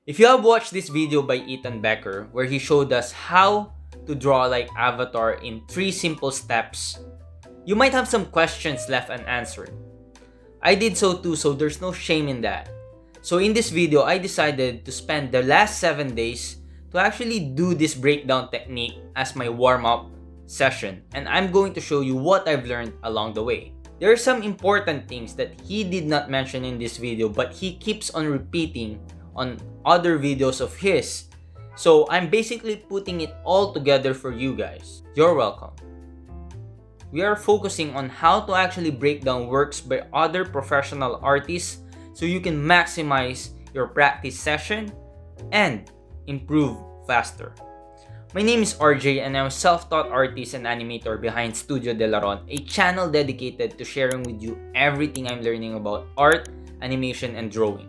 If you have watched this video by Ethan Becker where he showed us how to draw like Avatar in 3 simple steps, you might have some questions left unanswered. I did so too, so there's no shame in that. So in this video, I decided to spend the last 7 days to actually do this breakdown technique as my warm-up session, and I'm going to show you what I've learned along the way. There are some important things that he did not mention in this video, but he keeps on repeating on other videos of his. So I'm basically putting it all together for you guys. You're welcome. We are focusing on how to actually break down works by other professional artists so you can maximize your practice session and improve faster. My name is RJ and I'm a self-taught artist and animator behind Studio De Laron, a channel dedicated to sharing with you everything I'm learning about art, animation, and drawing.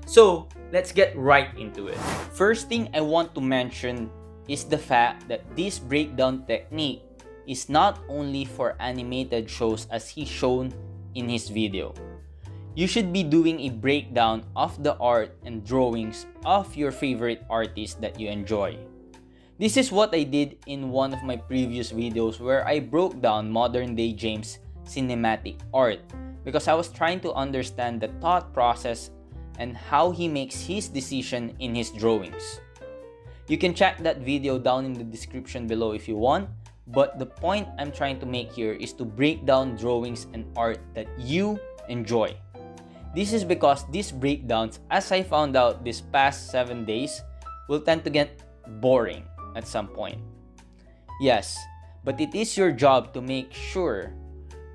So, let's get right into it. First thing I want to mention is the fact that this breakdown technique is not only for animated shows as he's shown in his video. You should be doing a breakdown of the art and drawings of your favorite artist that you enjoy. This is what I did in one of my previous videos where I broke down modern day James' cinematic art because I was trying to understand the thought process and how he makes his decision in his drawings. You can check that video down in the description below if you want, but the point I'm trying to make here is to break down drawings and art that you enjoy. This is because these breakdowns, as I found out this past 7 days, will tend to get boring at some point. Yes, but it is your job to make sure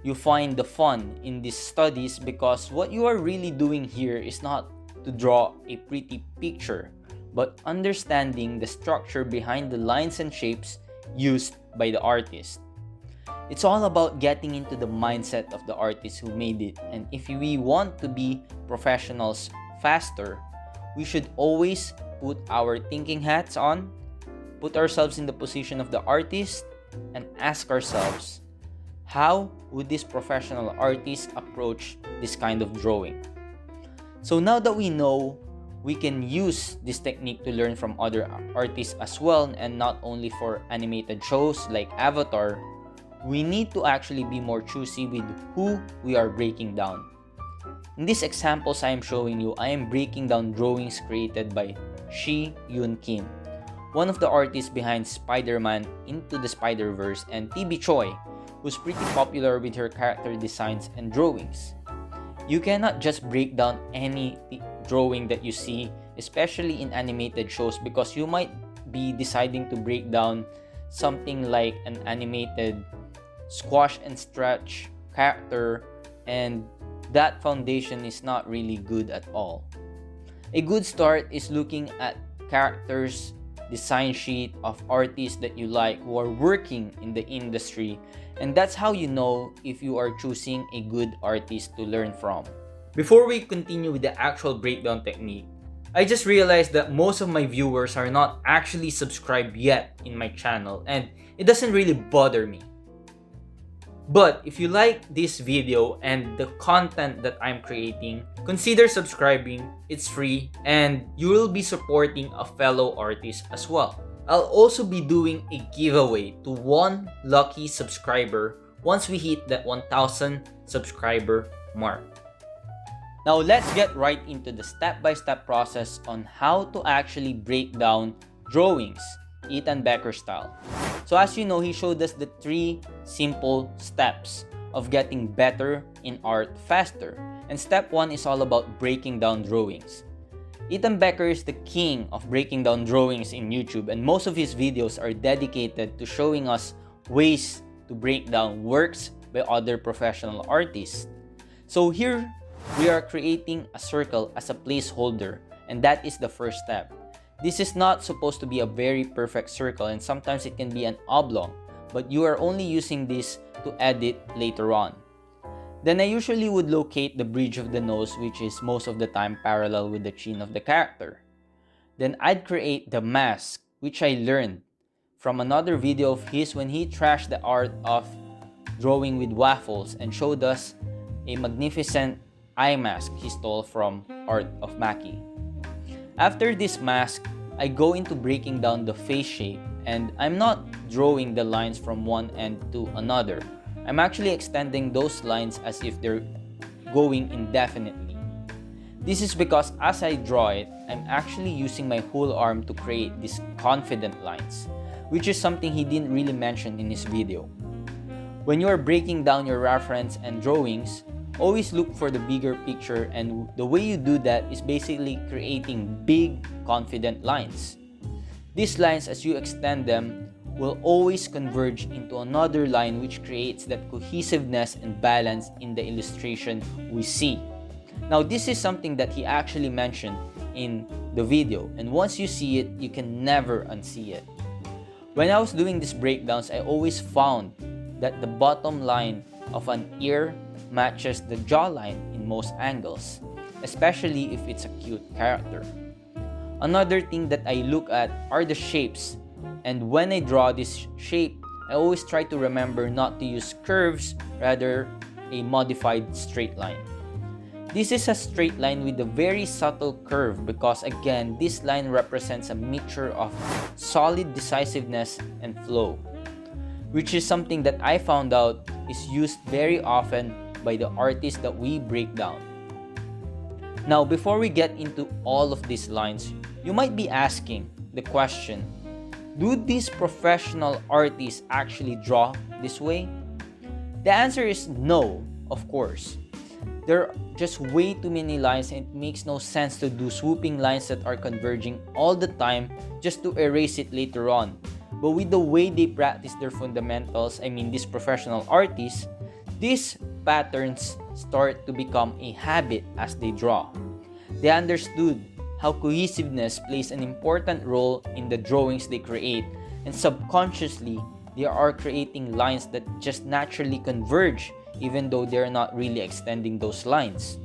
you find the fun in these studies because what you are really doing here is not to draw a pretty picture, but understanding the structure behind the lines and shapes used by the artist. It's all about getting into the mindset of the artist who made it, and if we want to be professionals faster, we should always put our thinking hats on, put ourselves in the position of the artist, and ask ourselves, how would this professional artist approach this kind of drawing? So now that we know, we can use this technique to learn from other artists as well, and not only for animated shows like Avatar, we need to actually be more choosy with who we are breaking down. In these examples I am showing you, I am breaking down drawings created by Shi Yun Kim, one of the artists behind Spider-Man Into the Spider-Verse, and TB Choi, who's pretty popular with her character designs and drawings. You cannot just break down any drawing that you see, especially in animated shows, because you might be deciding to break down something like an animated squash and stretch character, and that foundation is not really good at all. A good start is looking at characters, design sheet of artists that you like who are working in the industry, and that's how you know if you are choosing a good artist to learn from. Before we continue with the actual breakdown technique, I just realized that most of my viewers are not actually subscribed yet in my channel, and it doesn't really bother me. But if you like this video and the content that I'm creating, consider subscribing. It's free and you will be supporting a fellow artist as well. I'll also be doing a giveaway to one lucky subscriber once we hit that 1,000 subscriber mark. Now let's get right into the step-by-step process on how to actually break down drawings, Ethan Becker style. So as you know, he showed us the 3 simple steps of getting better in art faster. And step 1 is all about breaking down drawings. Ethan Becker is the king of breaking down drawings in YouTube, and most of his videos are dedicated to showing us ways to break down works by other professional artists. So here, we are creating a circle as a placeholder, and that is the first step. This is not supposed to be a very perfect circle, and sometimes it can be an oblong, but you are only using this to edit later on. Then I usually would locate the bridge of the nose, which is most of the time parallel with the chin of the character. Then I'd create the mask, which I learned from another video of his when he trashed the art of drawing with waffles and showed us a magnificent eye mask he stole from Art of Maki. After this mask, I go into breaking down the face shape, and I'm not drawing the lines from one end to another. I'm actually extending those lines as if they're going indefinitely. This is because as I draw it, I'm actually using my whole arm to create these confident lines, which is something he didn't really mention in his video. When you are breaking down your reference and drawings, always look for the bigger picture, and the way you do that is basically creating big, confident lines. These lines, as you extend them, will always converge into another line, which creates that cohesiveness and balance in the illustration we see. Now, this is something that he actually mentioned in the video, and once you see it, you can never unsee it. When I was doing these breakdowns, I always found that the bottom line of an ear matches the jawline in most angles, especially if it's a cute character. Another thing that I look at are the shapes, and when I draw this shape, I always try to remember not to use curves, rather a modified straight line. This is a straight line with a very subtle curve because again, this line represents a mixture of solid decisiveness and flow, which is something that I found out is used very often by the artists that we break down. Now, before we get into all of these lines, you might be asking the question, do these professional artists actually draw this way? The answer is no, of course. There are just way too many lines, and it makes no sense to do swooping lines that are converging all the time just to erase it later on. But with the way they practice their fundamentals, these professional artists, these patterns start to become a habit as they draw. They understood how cohesiveness plays an important role in the drawings they create, and subconsciously, they are creating lines that just naturally converge even though they're not really extending those lines.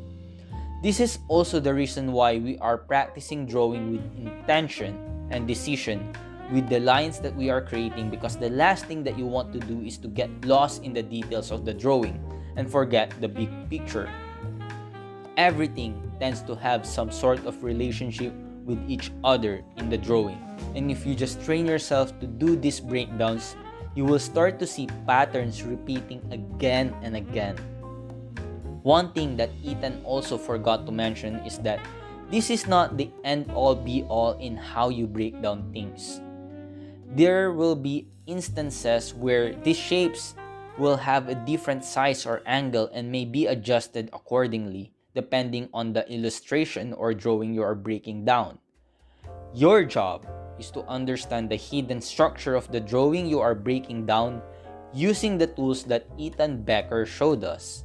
This is also the reason why we are practicing drawing with intention and decision with the lines that we are creating, because the last thing that you want to do is to get lost in the details of the drawing and forget the big picture. Everything tends to have some sort of relationship with each other in the drawing, and if you just train yourself to do these breakdowns, you will start to see patterns repeating again and again. One thing that Ethan also forgot to mention is that this is not the end-all be-all in how you break down things. There will be instances where these shapes will have a different size or angle and may be adjusted accordingly depending on the illustration or drawing you are breaking down. Your job is to understand the hidden structure of the drawing you are breaking down using the tools that Ethan Becker showed us.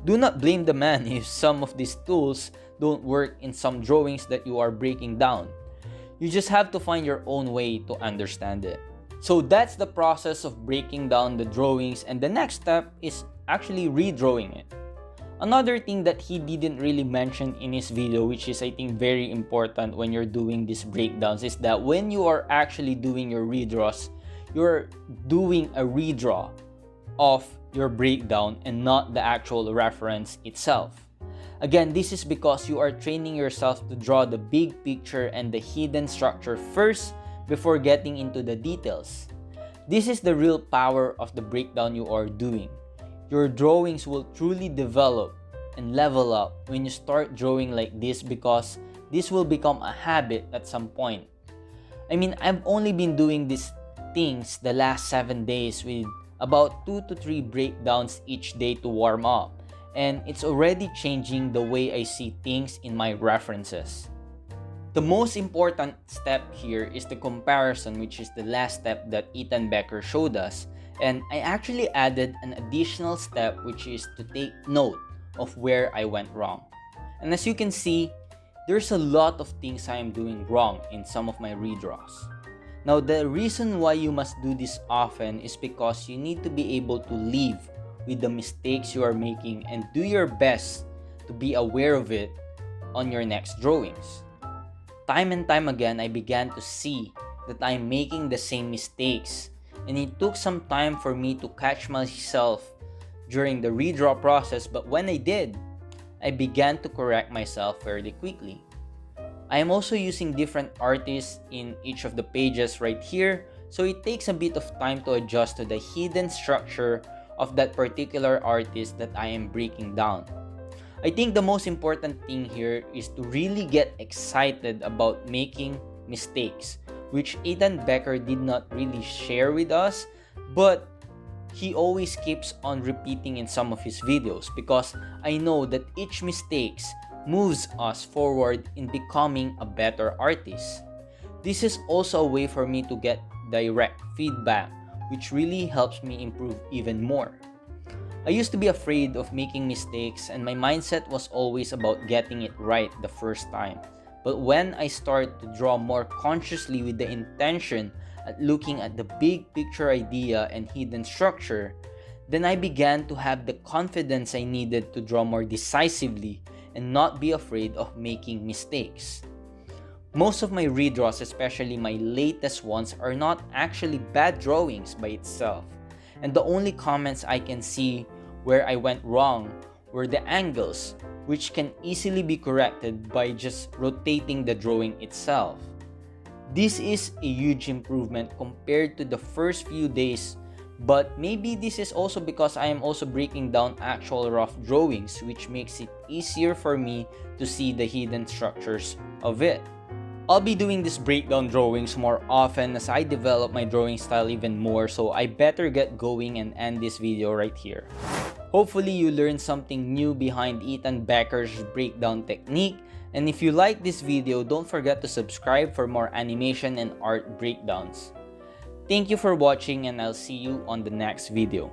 Do not blame the man if some of these tools don't work in some drawings that you are breaking down. You just have to find your own way to understand it. So that's the process of breaking down the drawings, and the next step is actually redrawing it. Another thing that he didn't really mention in his video, which is I think very important when you're doing these breakdowns, is that when you are actually doing your redraws, you're doing a redraw of your breakdown and not the actual reference itself. Again, this is because you are training yourself to draw the big picture and the hidden structure first before getting into the details. This is the real power of the breakdown you are doing. Your drawings will truly develop and level up when you start drawing like this, because this will become a habit at some point. I've only been doing these things the last 7 days with about 2 to 3 breakdowns each day to warm up, and it's already changing the way I see things in my references. The most important step here is the comparison, which is the last step that Ethan Becker showed us. And I actually added an additional step, which is to take note of where I went wrong. And as you can see, there's a lot of things I am doing wrong in some of my redraws. Now, the reason why you must do this often is because you need to be able to live with the mistakes you are making and do your best to be aware of it on your next drawings. Time and time again, I began to see that I'm making the same mistakes, and it took some time for me to catch myself during the redraw process, but when I did, I began to correct myself fairly quickly. I am also using different artists in each of the pages right here, so it takes a bit of time to adjust to the hidden structure of that particular artist that I am breaking down. I think the most important thing here is to really get excited about making mistakes, which Ethan Becker did not really share with us, but he always keeps on repeating in some of his videos, because I know that each mistakes moves us forward in becoming a better artist. This is also a way for me to get direct feedback, which really helps me improve even more. I used to be afraid of making mistakes, and my mindset was always about getting it right the first time. But when I started to draw more consciously with the intention at looking at the big picture idea and hidden structure, then I began to have the confidence I needed to draw more decisively and not be afraid of making mistakes. Most of my redraws, especially my latest ones, are not actually bad drawings by itself. And the only comments I can see where I went wrong were the angles, which can easily be corrected by just rotating the drawing itself. This is a huge improvement compared to the first few days, but maybe this is also because I am also breaking down actual rough drawings, which makes it easier for me to see the hidden structures of it. I'll be doing these breakdown drawings more often as I develop my drawing style even more, so I better get going and end this video right here. Hopefully you learned something new behind Ethan Becker's breakdown technique, and if you like this video, don't forget to subscribe for more animation and art breakdowns. Thank you for watching, and I'll see you on the next video.